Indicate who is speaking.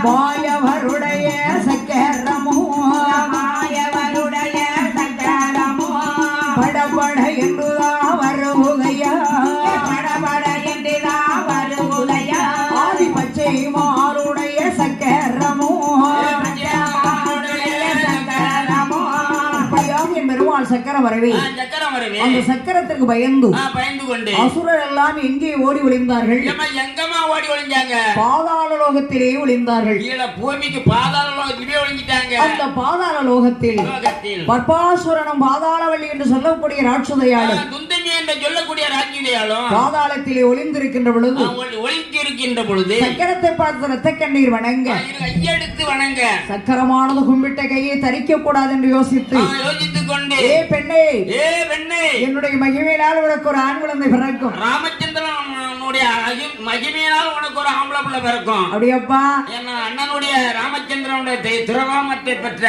Speaker 1: மாயவருடைய சக்கரமோ படபட என்றுதான் வருகையா ஆதி பச்சை மாருடைய சக்கரமோ என் பெருமாள் சக்கரம் வரவே அந்த சக்கரத்திற்கு பயந்து
Speaker 2: கொண்டு
Speaker 1: அசுரர் எல்லாம் எங்கே ஓடி ஒளிந்தார்கள்?
Speaker 2: எங்கமா ஓடி ஒளிஞ்சாங்க?
Speaker 1: பாதாள லோகத்திலே ஒளிந்தார்கள்.
Speaker 2: பூமிக்கு பாதாள லோகத்திலே ஒளிஞ்சிட்டாங்க.
Speaker 1: அந்த பாதாள லோகத்தில் பர்பாசுரனும் பாதாளவள்ளி என்று சொல்லக்கூடிய ராட்சதையாலும்
Speaker 2: துந்தமி என்று சொல்லக்கூடிய ராட்சதையாலும்
Speaker 1: பாதாளத்திலே ஒளிந்திருக்கின்ற பொழுது சக்கரத்தை பார்த்து ரத்த கண்ணீர் வணங்க
Speaker 2: கையெடுத்து வணங்க
Speaker 1: சக்கரமானது கும்பிட்ட கையை தரிக்க கூடாது என்று
Speaker 2: யோசித்துக் கொண்டு
Speaker 1: ஏ பெண்ணே என்னுடைய மகிமையினால் உனக்கு ஒரு ஆண் குழந்தை பிறக்கும்.
Speaker 2: ராமச்சந்திரனுடைய மகிமையினால் உனக்கு ஒரு ஆம்பளை பிள்ளை பிறக்கும்.
Speaker 1: அப்படியப்பா
Speaker 2: அண்ணனுடைய ராமச்சந்திரனுடைய துறவாமத்தை பெற்ற